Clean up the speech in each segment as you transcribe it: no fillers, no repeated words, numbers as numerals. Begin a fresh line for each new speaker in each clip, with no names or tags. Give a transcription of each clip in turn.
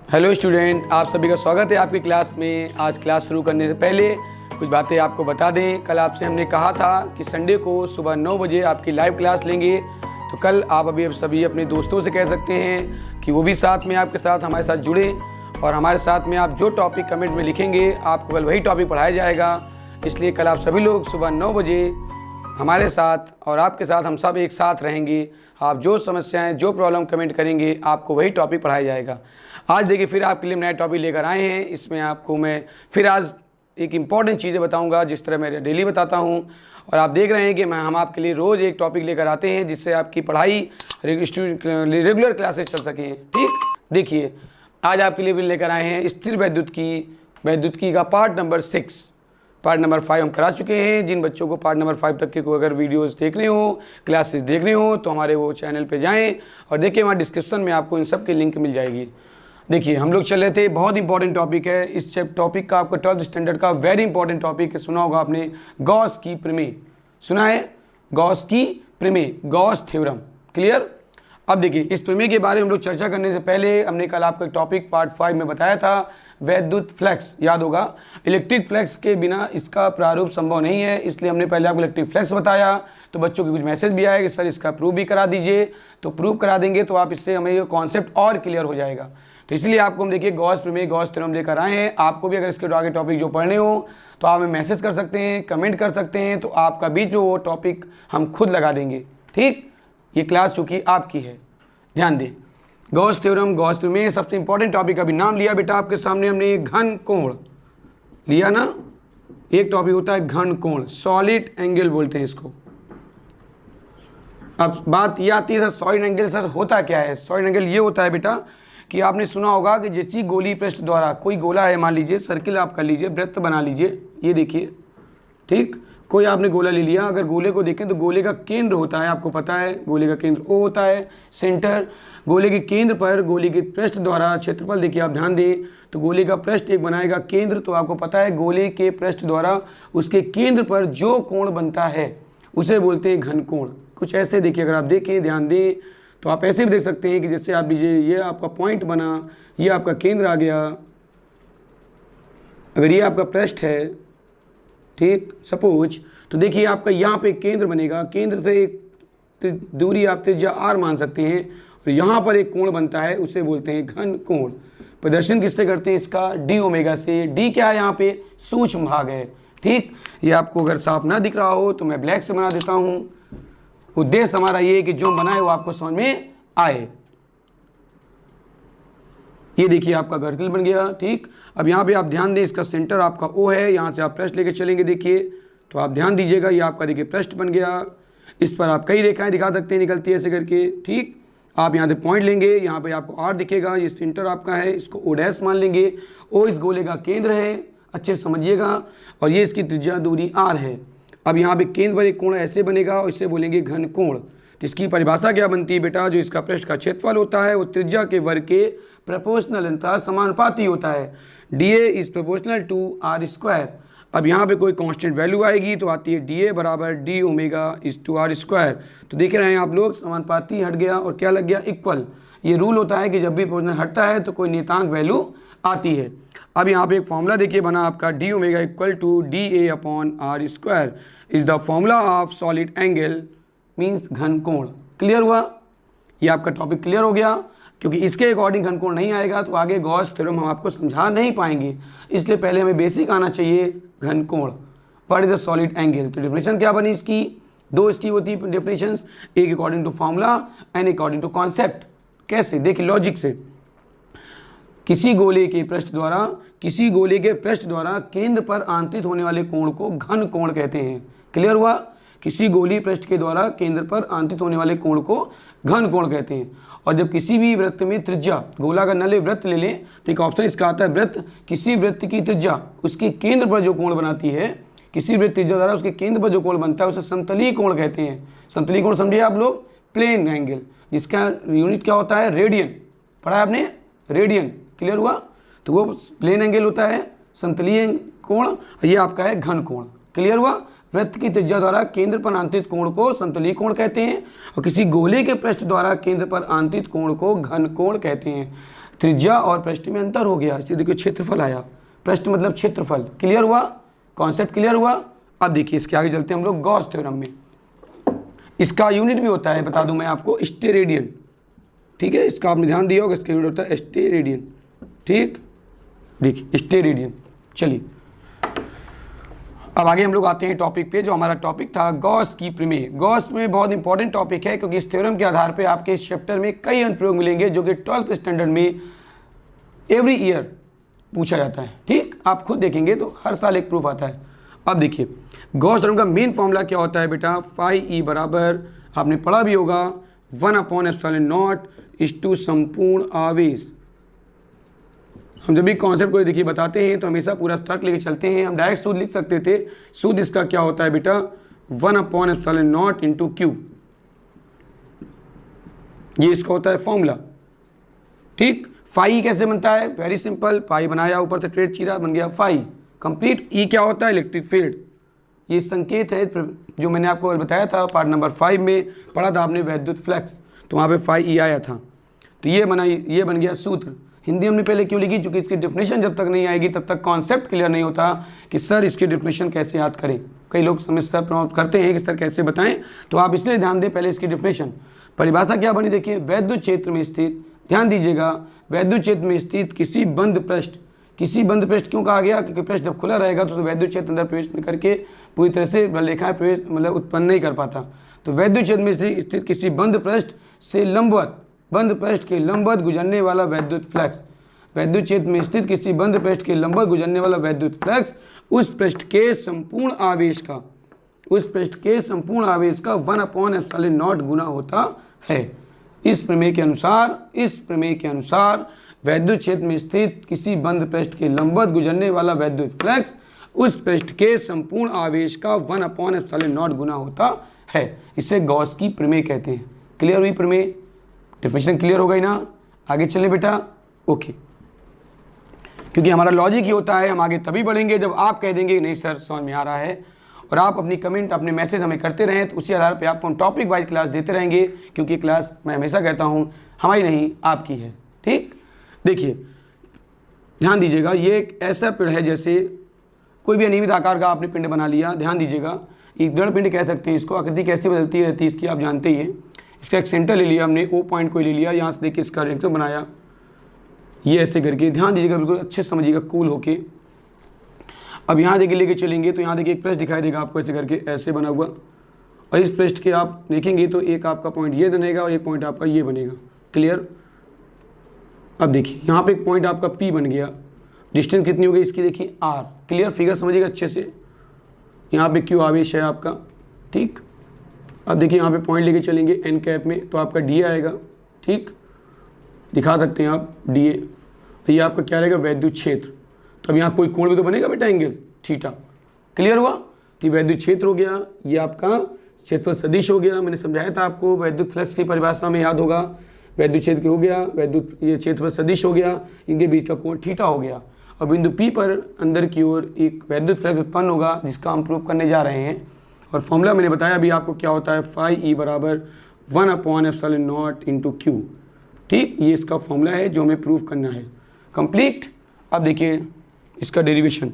Hello student, आप सभी का स्वागत है आपकी क्लास में। आज क्लास शुरू करने से पहले कुछ बातें आपको बता दें। कल आपसे हमने कहा था कि संडे को सुबह 9 बजे आपकी लाइव क्लास लेंगे। तो कल आप अभी सभी अपने दोस्तों से कह सकते हैं कि वो भी साथ में आपके साथ हमारे साथ जुड़े और हमारे साथ में आप जो टॉपिक कमेंट में लिखेंगे आपको कल वही टॉपिक पढ़ाया जाएगा। इसलिए कल आप सभी लोग सुबह 9 बजे हमारे साथ और आपके साथ हम सब एक साथ रहेंगे। आप जो समस्याएं जो प्रॉब्लम कमेंट करेंगे आपको वही टॉपिक पढ़ाया जाएगा। आज देखिए फिर आपके लिए नया टॉपिक लेकर आए हैं। इसमें आपको मैं फिर आज एक इम्पॉर्टेंट चीज़ें बताऊंगा जिस तरह मैं डेली बताता हूं। और आप देख रहे हैं कि हम आपके लिए रोज़ एक टॉपिक लेकर आते हैं जिससे आपकी पढ़ाई रेगुलर क्लासेस चल सकें। ठीक, देखिए आज आपके लिए भी लेकर आए हैं स्थिर वैद्युतिकी का पार्ट नंबर 6। पार्ट नंबर 5 हम करा चुके हैं। जिन बच्चों को पार्ट नंबर 5 तक के को अगर वीडियोस देखने हो, क्लासेस देखने हो तो हमारे वो चैनल पे जाएं और देखिए वहाँ डिस्क्रिप्शन में आपको इन सब की लिंक मिल जाएगी। देखिए हम लोग चल रहे थे, बहुत इंपॉर्टेंट टॉपिक है। इस टॉपिक का आपका 12th स्टैंडर्ड का वेरी इंपॉर्टेंट टॉपिक है। सुना होगा आपने, गॉस की प्रमेय सुना है? गॉस की प्रमेय, गॉस थ्योरम। क्लियर? अब देखिए इस प्रमेय के बारे में हम लोग चर्चा करने से पहले हमने कल आपका टॉपिक पार्ट 5 में बताया था वैद्युत फ्लक्स, याद होगा। इलेक्ट्रिक फ्लक्स के बिना इसका प्रारूप संभव नहीं है, इसलिए हमने पहले आपको इलेक्ट्रिक फ्लक्स बताया। तो बच्चों के कुछ मैसेज भी आया कि सर इसका प्रूफ भी करा दीजिए। तो प्रूफ करा देंगे तो आप इससे हमें ये कॉन्सेप्ट और क्लियर हो जाएगा। तो इसलिए आपको हम देखिए गॉस प्रमेय, गॉस थ्योरम लेकर आए हैं। आपको भी अगर इसके आगे टॉपिक जो पढ़ने हो तो आप हमें मैसेज कर सकते हैं, कमेंट कर सकते हैं, तो आपका बीच में वो टॉपिक हम खुद लगा देंगे। ठीक, ये क्लास चूँकि आपकी है, ध्यान दें। गॉस थ्योरम, गॉस प्रमेय, सबसे इंपॉर्टेंट टॉपिक अभी नाम लिया बेटा आपके सामने हमने, घन कोण लिया ना। एक टॉपिक होता है घन कोण, सॉलिड एंगल बोलते हैं इसको। अब बात ये आती है सर सॉलिड एंगल सर होता क्या है? सॉलिड एंगल ये होता है बेटा कि आपने सुना होगा कि जैसी गोली पृष्ठ द्वारा, कोई गोला है मान लीजिए, सर्किल आप कर लीजिए, वृत्त बना लीजिए, ये देखिए। ठीक, कोई आपने गोला ले लिया, अगर गोले को देखें तो गोले का केंद्र होता है, आपको पता है गोले का केंद्र ओ होता है, सेंटर। गोले के केंद्र पर गोले के पृष्ठ द्वारा क्षेत्रफल, देखिए आप ध्यान दें तो गोले का पृष्ठ एक बनाएगा केंद्र, तो आपको पता है गोले के पृष्ठ द्वारा उसके केंद्र पर जो कोण बनता है उसे बोलते हैं घन कोण। कुछ ऐसे देखिए, अगर आप देखें ध्यान दें तो आप ऐसे भी देख सकते हैं कि जैसे आप ये आपका पॉइंट बना, ये आपका केंद्र आ गया। अगर ये आपका पृष्ठ है, ठीक, सपोज, तो देखिए आपका यहाँ पे केंद्र बनेगा, केंद्र से एक दूरी आप त्रिज्या r मान सकते हैं और यहाँ पर एक कोण बनता है, उसे बोलते हैं घन कोण। प्रदर्शन किससे करते हैं इसका? डी ओमेगा से। डी क्या है? यहाँ पे सूक्ष्म भाग है। ठीक, ये आपको अगर साफ ना दिख रहा हो तो मैं ब्लैक से बना देता हूँ। उद्देश्य हमारा ये है कि जो बनाए वो आपको समझ में आए। ये देखिए आपका गर्दल बन गया। ठीक, अब यहाँ पे आप ध्यान दें, इसका सेंटर आपका ओ है, यहाँ से आप पृष्ठ लेके चलेंगे, देखिए तो आप ध्यान दीजिएगा, ये आपका देखिए पृष्ठ बन गया। इस पर आप कई रेखाएं दिखा सकते हैं निकलती है ऐसे करके। ठीक, आप यहाँ से पॉइंट लेंगे, यहाँ पे आपको आर दिखेगा, ये सेंटर आपका है, इसको ओ डैश मान लेंगे। ओ इस गोले का केंद्र है, अच्छे समझिएगा, और ये इसकी त्रिज्या दूरी आर है। अब यहाँ पे केंद्र पर एक कोण ऐसे बनेगा और इसे बोलेंगे घन कोण। इसकी परिभाषा क्या बनती है बेटा? जो इसका पृष्ठ का क्षेत्रफल होता है वो त्रिज्या के वर्ग के प्रोपोर्शनल अर्थात समानुपाती होता है। DA is proportional to R square. अब यहाँ पे कोई कांस्टेंट वैल्यू आएगी तो आती है DA बराबर D omega is to R square. तो देख रहे हैं आप लोग, समानुपाती हट गया और क्या लग गया? इक्वल। ये रूल होता है कि जब भी प्रोपोर्शनल हटता है तो कोई नियतांक वैल्यू आती है। अब यहाँ पे एक फॉर्मूला देखिए बना आपका, D omega equal to DA upon R square is the formula of solid angle means घन कोण। क्लियर हुआ? ये आपका टॉपिक क्लियर हो गया। क्योंकि इसके अकॉर्डिंग घन कोण नहीं आएगा तो आगे गॉस थ्योरम हम आपको समझा नहीं पाएंगे, इसलिए पहले हमें बेसिक आना चाहिए घन कोण। What is the solid angle? तो डेफिनेशन क्या बनी इसकी? दो इसकी होती है डेफिनेशंस, एक according to formula and according to concept. कैसे? देखिए लॉजिक से। किसी गोले के पृष्ठ द्वारा केंद्र पर आंतरित होने वाले कोण को घन कोण कहते हैं। क्लियर हुआ? किसी गोली पृष्ठ के द्वारा केंद्र पर आंतरित होने वाले कोण को घन कोण कहते हैं। और जब किसी भी वृत्त में त्रिज्या, गोला का नले वृत्त ले लें तो एक ऑप्शन इसका आता है वृत्त, किसी वृत्त की त्रिज्या उसके केंद्र पर जो कोण बनाती है, किसी वृत्त त्रिज्या द्वारा उसके केंद्र पर जो कोण बनता है उसे समतलीय कोण कहते हैं। समतलीय कोण समझिए आप लोग, प्लेन एंगल, जिसका यूनिट क्या होता है? रेडियन। पढ़ा है आपने? रेडियन। क्लियर हुआ? तो वो प्लेन एंगल होता है, समतलीय कोण, ये आपका है घन कोण। क्लियर हुआ? वृत्त की त्रिज्या द्वारा केंद्र पर आंतरित कोण को समतलीय कोण कहते हैं और किसी गोले के पृष्ठ द्वारा केंद्र पर आंतरित कोण को घन कोण कहते हैं। त्रिज्या और पृष्ठ में अंतर हो गया, इसलिए देखिए क्षेत्रफल आया, पृष्ठ मतलब क्षेत्रफल। क्लियर हुआ, कॉन्सेप्ट क्लियर हुआ। अब देखिए इसके आगे चलते हैं हम लोग गॉस थ्योरम में। इसका यूनिट भी होता है, बता दूं मैं आपको, स्टेरेडियन। ठीक है, इसका आपने ध्यान दिया होगा, इसका यूनिट होता है स्टेरेडियन। ठीक, देखिए स्टेरेडियन। चलिए अब आगे हम लोग आते हैं टॉपिक पे, जो हमारा टॉपिक था गॉस की प्रमेय। गॉस में बहुत इंपॉर्टेंट टॉपिक है, क्योंकि इस थ्योरम के आधार पे आपके इस चैप्टर में कई अनुप्रयोग मिलेंगे जो कि 12th स्टैंडर्ड में एवरी ईयर पूछा जाता है। ठीक, आप खुद देखेंगे तो हर साल एक प्रूफ आता है। अब देखिए गॉस थ्योरम का मेन फॉर्मूला क्या होता है बेटा, फाई ई बराबर, आपने पढ़ा भी होगा, 1/ε0 इस टू संपूर्ण आवेश। हम जब भी कॉन्सेप्ट को देखिए बताते हैं तो हमेशा पूरा तर्क लेके चलते हैं। हम डायरेक्ट सूत्र लिख सकते थे, सूत्र इसका क्या होता है बेटा, 1/ε0 इंटू क्यू, ये इसका होता है फॉर्मूला। ठीक, फाई कैसे बनता है, वेरी सिंपल, पाई बनाया, ऊपर से ट्रेड चीरा, बन गया फाई कंप्लीट। ई क्या होता है, इलेक्ट्रिक फील्ड, ये संकेत है जो मैंने आपको बताया था पार्ट नंबर 5 में पढ़ा था आपने, वैद्युत फ्लक्स, तो वहाँ पे फाई ई आया था। तो ये बन गया सूत्र। हिंदी हमने पहले क्यों लिखी, क्योंकि इसकी डेफिनेशन जब तक नहीं आएगी तब तक कॉन्सेप्ट क्लियर नहीं होता कि सर इसकी डेफिनेशन कैसे याद करें। कई लोग समस्या प्रमोट करते हैं कि सर कैसे बताएं, तो आप इसलिए ध्यान दें पहले इसकी डेफिनेशन। परिभाषा क्या बनी, देखिए, वैद्युत क्षेत्र में स्थित, ध्यान दीजिएगा, वैद्युत क्षेत्र में स्थित किसी बंद पृष्ठ, किसी बंद पृष्ठ क्यों कहा गया, क्योंकि पृष्ठ जब खुला रहेगा तो वैद्युत क्षेत्र अंदर प्रवेश करके पूरी तरह से रेखाएं प्रवेश मतलब उत्पन्न नहीं कर पाता। तो वैद्युत क्षेत्र में स्थित किसी बंद पृष्ठ से लंबवत, बंद पृष्ठ के लंबवत गुजरने वाला वैद्युत फ्लक्स, वैद्युत क्षेत्र में स्थित किसी बंद पृष्ठ के लंबवत गुजरने वाला वैद्युत फ्लक्स उस पृष्ठ के संपूर्ण आवेश का, उस पृष्ठ के संपूर्ण आवेश का 1/ε0 गुना होता है। इस प्रमेय के अनुसार वैद्युत क्षेत्र में स्थित किसी बंद पृष्ठ के लंबवत गुजरने वाला वैद्युत फ्लक्स उस पृष्ठ के संपूर्ण आवेश का 1/ε0 गुना होता है। इसे गॉस की प्रमेय कहते हैं। क्लियर हुई प्रमेय, डेफिनेशन क्लियर हो गई ना। आगे चलें बेटा, ओके, क्योंकि हमारा लॉजिक ही होता है, हम आगे तभी बढ़ेंगे जब आप कह देंगे नहीं सर समझ में आ रहा है, और आप अपनी कमेंट, अपने मैसेज हमें करते रहें, तो उसी आधार पे आपको हम टॉपिक वाइज क्लास देते रहेंगे, क्योंकि क्लास मैं हमेशा कहता हूँ हमारी नहीं आपकी है। ठीक, देखिए ध्यान दीजिएगा, ये एक ऐसा पिंड है, जैसे कोई भी अनियमित आकार का आपने पिंड बना लिया, ध्यान दीजिएगा, एक दृढ़ पिंड कह सकते हैं इसको। आकृति कैसे बदलती रहती है इसकी आप जानते ही हैं। इसका एक सेंटर ले लिया हमने, ओ पॉइंट को ले लिया, यहाँ से देखिए इसका रेक्टम बनाया, ये ऐसे करके, ध्यान दीजिएगा, बिल्कुल अच्छे से समझिएगा, कूल होके। अब यहाँ देखिए लेके चलेंगे तो यहाँ देखिए एक पृष्ठ दिखाई देगा आपको, ऐसे करके ऐसे बना हुआ, और इस पृष्ठ के आप देखेंगे तो एक आपका पॉइंट ये बनेगा और एक पॉइंट आपका ये बनेगा। क्लियर, अब देखिए यहाँ पे एक पॉइंट आपका P बन गया, डिस्टेंस कितनी हो गई इसकी, देखिए R। क्लियर, फिगर समझिएगा अच्छे से, यहाँ पे Q आवेश है आपका। ठीक, अब देखिए यहाँ पे पॉइंट लेके चलेंगे N कैप में, तो आपका DA आएगा। ठीक, दिखा सकते हैं आप DA, तो ये आपका क्या रहेगा, वैद्युत क्षेत्र। तो अब यहाँ कोई कोण भी तो बनेगा बेटा, एंगल थीटा। क्लियर हुआ, तो वैद्युत क्षेत्र हो गया, ये आपका क्षेत्रफल सदिश हो गया। मैंने समझाया था आपको वैद्युत फ्लक्स की परिभाषा में, याद होगा, वैद्युत क्षेत्र हो गया, वैद्युत ये क्षेत्रफल सदिश हो गया, इनके बीच का कोण थीटा हो गया। और बिंदु P पर अंदर की ओर एक वैद्युत फ्लक्स उत्पन्न होगा, जिसका हम प्रूव करने जा रहे हैं। और फॉर्मूला मैंने बताया अभी आपको क्या होता है, फाई ई बराबर 1/ε0 इंटू क्यू। ठीक, ये इसका फॉर्मूला है जो हमें प्रूव करना है। कंप्लीट। अब देखिए इसका डेरिवेशन,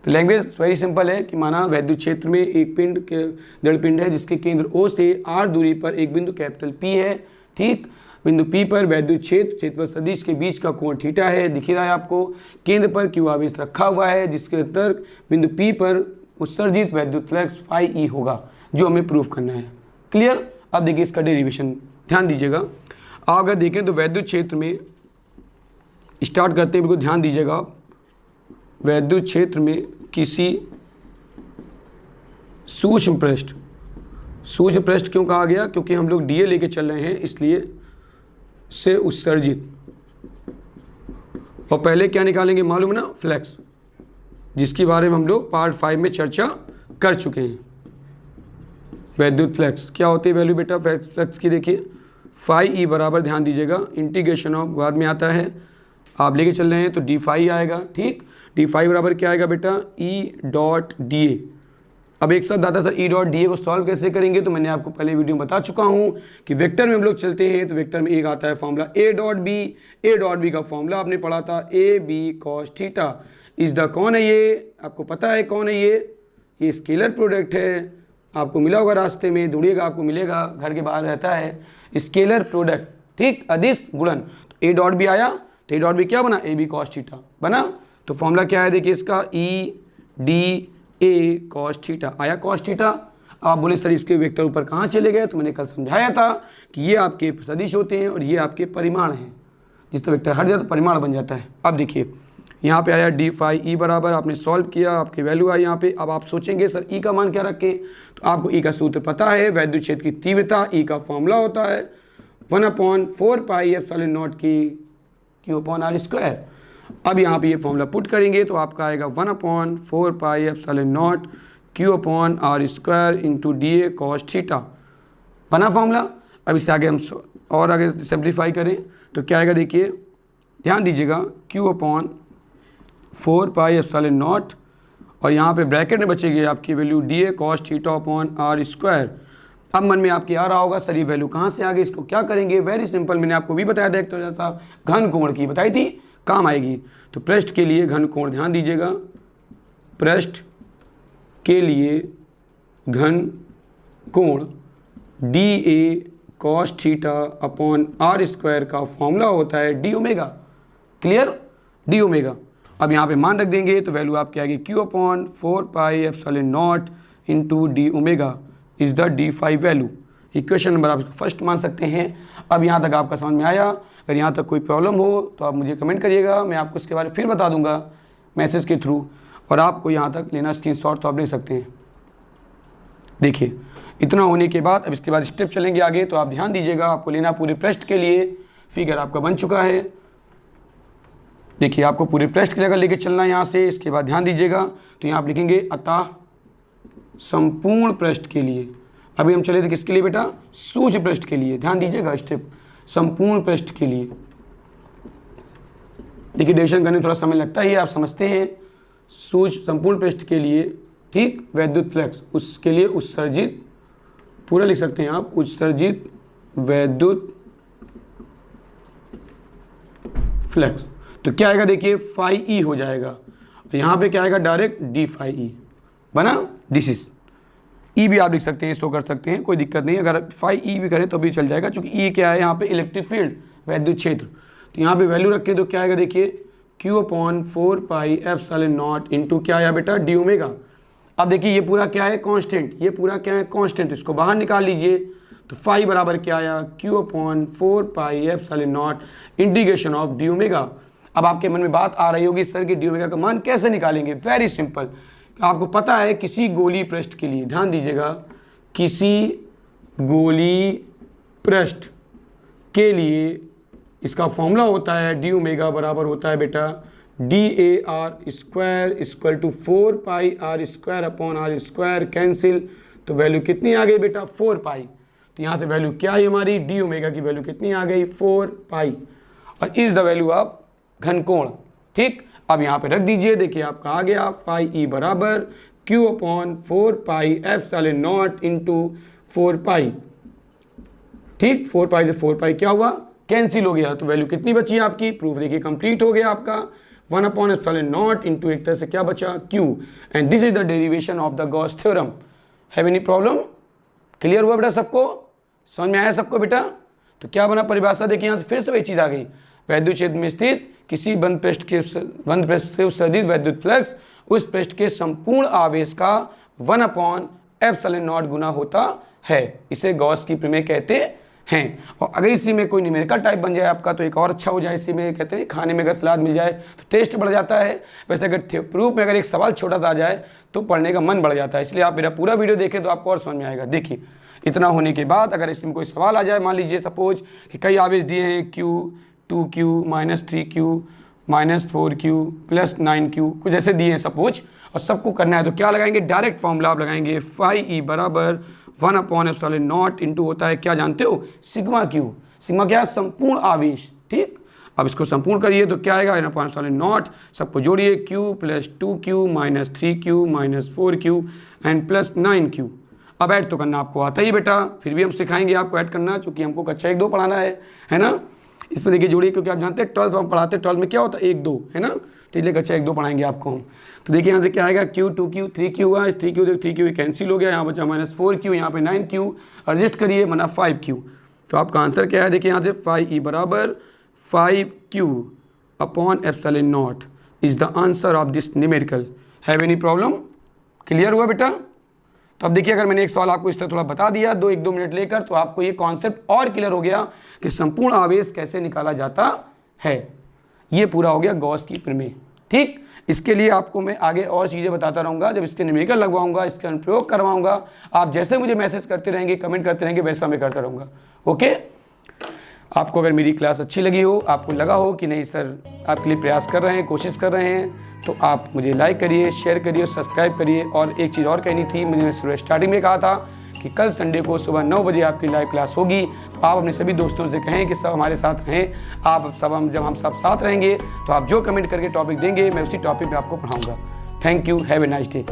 तो लैंग्वेज वेरी सिंपल है कि माना वैद्युत क्षेत्र में एक पिंड के दृढ़ पिंड है, जिसके केंद्र O से R दूरी पर एक बिंदु कैपिटल P है। ठीक, बिंदु P पर वैद्युत क्षेत्रफल सदिश के बीच का कोण थीटा है, दिख रहा है आपको। केंद्र पर Q आवेश रखा हुआ है, जिसके अंतर बिंदु P पर उत्सर्जित वैद्युत फ्लक्स फाई ई होगा, जो हमें प्रूव करना है। क्लियर, अब देखिए इसका डेरिवेशन ध्यान दीजिएगा। अगर देखें तो वैद्युत क्षेत्र में स्टार्ट करते हैं, बिल्कुल ध्यान दीजिएगा, वैद्युत क्षेत्र में किसी सूक्ष्म पृष्ठ क्यों कहा गया, क्योंकि हम लोग DA लेके चल रहे हैं, इसलिए से उत्सर्जित, और पहले क्या निकालेंगे मालूम है ना, फ्लक्स, जिसके बारे में हम लोग पार्ट 5 में चर्चा कर चुके हैं। वैद्युत फ्लक्स क्या होती है वैल्यू बेटा फ्लक्स की, देखिए फाई ई बराबर, ध्यान दीजिएगा, इंटीग्रेशन ऑफ बाद में आता है, आप लेके चल रहे हैं तो डी फाई आएगा। ठीक, डी फाई बराबर क्या आएगा बेटा, E डॉट DA, अब एक साथ दादा sir E dot D A को सॉल्व कैसे करेंगे, तो मैंने आपको पहले वीडियो में बता चुका हूँ कि वेक्टर में हम लोग चलते हैं तो वेक्टर में एक आता है फॉर्मूला ए डॉट बी का फॉर्मूला आपने पढ़ा था A B cos theta is the, कौन है ये, आपको पता है कौन है ये स्केलर प्रोडक्ट है, आपको मिला होगा रास्ते में, ढूंढिएगा आपको मिलेगा, घर के बाहर रहता है स्केलर प्रोडक्ट, ठीक, अदिश गुणन। तो ए डॉट बी आया तो ए डॉट बी क्या बना, ए बी कॉस थीटा बना। तो फॉर्मूला क्या है देखिए इसका, E D A cos theta आया, कॉस थीटा। आप बोले सर इसके वेक्टर ऊपर कहाँ चले गए, तो मैंने कल समझाया था कि ये आपके सदिश होते हैं और ये आपके परिमाण हैं, जिस तरह वेक्टर हट जाता तो परिमाण बन जाता है। अब देखिए यहाँ पे आया डी फाई ई बराबर, आपने सॉल्व किया, आपकी वैल्यू आई यहाँ पे। अब आप सोचेंगे सर ई का मान क्या रखें, तो आपको ई का सूत्र पता है, वैद्युत क्षेत्र की तीव्रता, ई का फॉर्मूला होता है 1/4 पाई एप्सिलॉन नॉट की क्यू अपॉन आर स्क्वायर। अब यहाँ पे ये फॉर्मूला पुट करेंगे तो आपका आएगा 1/4 pi epsilon naught Q upon R square into D A cos theta, बना फॉर्मूला। अब इससे आगे हम और आगे सिंप्लीफाई करें तो क्या आएगा, देखिए ध्यान दीजिएगा, Q upon 4 pi epsilon naught और यहाँ पे ब्रैकेट में बचेगी आपकी value D A cos theta upon R square. अब मन में आपके आ रहा होगा सर ये वैल्यू कहाँ से आ गई, इसको क्या करेंगे, वेरी सिंपल, मैंने आपको भी बताया था एक तो जैसा घन कोण की बताई थी, काम आएगी। तो पृष्ठ के लिए घन कोण, ध्यान दीजिएगा, पृष्ठ के लिए घन कोण D A cos theta upon R square का फॉर्मूला होता है D omega, clear, D omega. अब यहाँ पे मान रख देंगे तो वैल्यू आपकी आएगी Q upon 4 pi epsilon naught into D omega is the D phi value. Equation number आप इसको फर्स्ट मान सकते हैं। अब यहाँ तक आपका समझ में आया, अगर यहाँ तक कोई प्रॉब्लम हो तो आप मुझे कमेंट करिएगा, मैं आपको इसके बारे में फिर बता दूंगा मैसेज के थ्रू, और आपको यहाँ तक लेना स्क्रीनशॉट तो आप ले सकते हैं। देखिए इतना होने के बाद अब इसके बाद स्टेप चलेंगे आगे, तो आप ध्यान दीजिएगा, आपको लेना पूरे पृष्ठ के लिए, फिगर आपका बन चुका है। देखिए आपको पूरे पृष्ठ की जगह लेके चलना है यहाँ से। इसके बाद ध्यान दीजिएगा तो यहाँ आप लिखेंगे अतः संपूर्ण पृष्ठ के लिए। अभी हम चले थे किसके लिए बेटा, सूक्ष्म पृष्ठ के लिए, ध्यान दीजिएगा स्टेप, संपूर्ण पृष्ठ के लिए। देखिए डेरिवेशन करने में थोड़ा समय लगता ही है, आप समझते हैं। सूक्ष्म संपूर्ण पृष्ठ के लिए, ठीक, वैद्युत फ्लक्स, उसके लिए उत्सर्जित, पूरा लिख सकते हैं आप, उत्सर्जित वैद्युत फ्लक्स। तो क्या आएगा देखिए, फाई ई हो जाएगा, तो यहाँ पे क्या आएगा डायरेक्ट डी फाई ई बना, दिस इज ई भी आप लिख सकते हैं, इसको कर सकते हैं, कोई दिक्कत नहीं, अगर फाई ई भी करें तो भी चल जाएगा, क्योंकि ई क्या है यहाँ पे, इलेक्ट्रिक फील्ड, वैद्युत क्षेत्र। तो यहाँ पे वैल्यू रखें तो क्या आएगा देखिए, Q upon 4 pi epsilon naught into क्या आया बेटा, डी ओमेगा। अब देखिए ये पूरा क्या है, कांस्टेंट, ये पूरा क्या है, कांस्टेंट, इसको बाहर निकाल लीजिए तो फाई बराबर क्या आया, Q upon 4 pi epsilon not integration of D omega. अब आपके मन में बात आ रही होगी सर कि डी ओमेगा का मान कैसे निकालेंगे, वेरी सिंपल, आपको पता है किसी गोली पृष्ठ के लिए, ध्यान दीजिएगा, किसी गोली पृष्ठ के लिए इसका फॉर्मूला होता है डी ओमेगा बराबर होता है बेटा D A R square equal to 4 pi R square upon R square, cancel, तो वैल्यू कितनी आ गई बेटा 4 पाई। तो यहाँ से वैल्यू क्या है हमारी, डी ओमेगा की वैल्यू कितनी आ गई 4 पाई, और इज द वैल्यू ऑफ घन कोण, ठीक। अब यहाँ पे रख दीजिए, देखिए आपका आ गया फाई ई बराबर Q upon 4 pi epsilon naught into 4 पाई, ठीक, 4 पाई से 4 पाई क्या हुआ, कैंसिल हो गया, तो वैल्यू कितनी बची आपकी, प्रूफ देखिए कंप्लीट हो गया आपका, 1 अपॉन एप्सिलॉन नॉट इंटू एक तरह से क्या बचा Q, and this is the derivation of the Gauss theorem. Have any problem, clear हुआ बेटा सबको, समझ में आया सबको बेटा। तो क्या बना परिभाषा, देखिए यहाँ से फिर से वही चीज़ आ गई, वैद्युत क्षेत्र में स्थित किसी बंद पृष्ठ से उत्सर्जित वैद्युत फ्लक्स उस पृष्ठ के संपूर्ण आवेश का 1 अपॉन एप्सिलॉन नॉट गुना होता है, इसे गॉस की प्रमेय कहते हैं। और अगर इसी में कोई न्यूमेरिकल टाइप बन जाए आपका तो एक और अच्छा हो जाए, इसी में कहते हैं खाने में अगर सलाद मिल जाए तो टेस्ट बढ़ जाता है, वैसे अगर प्रूफ में अगर एक सवाल छोटा सा आ जाए तो पढ़ने का मन बढ़ जाता है। इसलिए आप मेरा पूरा वीडियो देखें तो आपको और समझ में आएगा। देखिए इतना होने के बाद अगर इसमें कोई सवाल आ जाए, मान लीजिए सपोज कि कई आवेश दिए हैं Q, 2Q, -3Q, -4Q, +9Q, कुछ ऐसे दिए हैं सपोज, और सबको करना है तो क्या लगाएंगे, डायरेक्ट फॉर्मूला आप लगाएंगे फाई ई बराबर 1 अपॉन एप्सिलॉन नॉट इंटू होता है क्या जानते हो, सिग्मा क्यू। सिग्मा क्या है, संपूर्ण आवेश, ठीक। अब इसको संपूर्ण करिए तो क्या आएगा, n अपॉन एप्सिलॉन नॉट, सबको जोड़िए, q plus 2q minus 3q minus 4q and plus 9q। अब ऐड तो करना आपको आता ही बेटा, फिर भी हम सिखाएंगे आपको ऐड करना, चूँकि हमको कक्षा 1-2 पढ़ाना है ना। इसमें देखिए जोड़िए, क्योंकि आप जानते हैं 12th हम पढ़ाते हैं, 12th में क्या होता है 1-2, है ना, तो इसलिए कक्षा 1-2 पढ़ाएंगे आपको हम। तो देखिए यहाँ से क्या आएगा, q 2q 3q हुआ, इस 3q देखो 3q कैंसिल हो गया, यहाँ बचा माइनस 4q, यहाँ पे 9q, एडजस्ट करिए बना 5q। तो आपका आंसर क्या है, देखिए यहाँ से 5e बराबर 5q upon epsilon not is the answer of this numerical. Have any problem? Clear हुआ बेटा? तो अब देखिए, अगर मैंने एक सवाल आपको इस तरह थोड़ा बता दिया 1-2 मिनट लेकर, तो आपको ये कॉन्सेप्ट और क्लियर हो गया कि संपूर्ण आवेश कैसे निकाला जाता है। ये पूरा हो गया गॉस की प्रमेय। ठीक, इसके लिए आपको मैं आगे और चीज़ें बताता रहूँगा, जब इसके न्यूमेरिकल लगवाऊंगा, इसका अनुप्रयोग करवाऊंगा। आप जैसे मुझे मैसेज करते रहेंगे, कमेंट करते रहेंगे, वैसा मैं करता रहूँगा। ओके, आपको अगर मेरी क्लास अच्छी लगी हो, आपको लगा हो कि नहीं सर आपके लिए प्रयास कर रहे हैं, कोशिश कर रहे हैं, तो आप मुझे लाइक करिए, शेयर करिए, सब्सक्राइब करिए। और एक चीज़ और कहनी थी, मैंने स्टार्टिंग में कहा था कि कल संडे को सुबह 9 बजे आपकी लाइव क्लास होगी। तो आप अपने सभी दोस्तों से कहें कि सब हमारे साथ हैं। आप सब जब हम सब साथ रहेंगे तो आप जो कमेंट करके टॉपिक देंगे, मैं उसी टॉपिक पे आपको पढ़ाऊँगा। Thank you, have a nice day.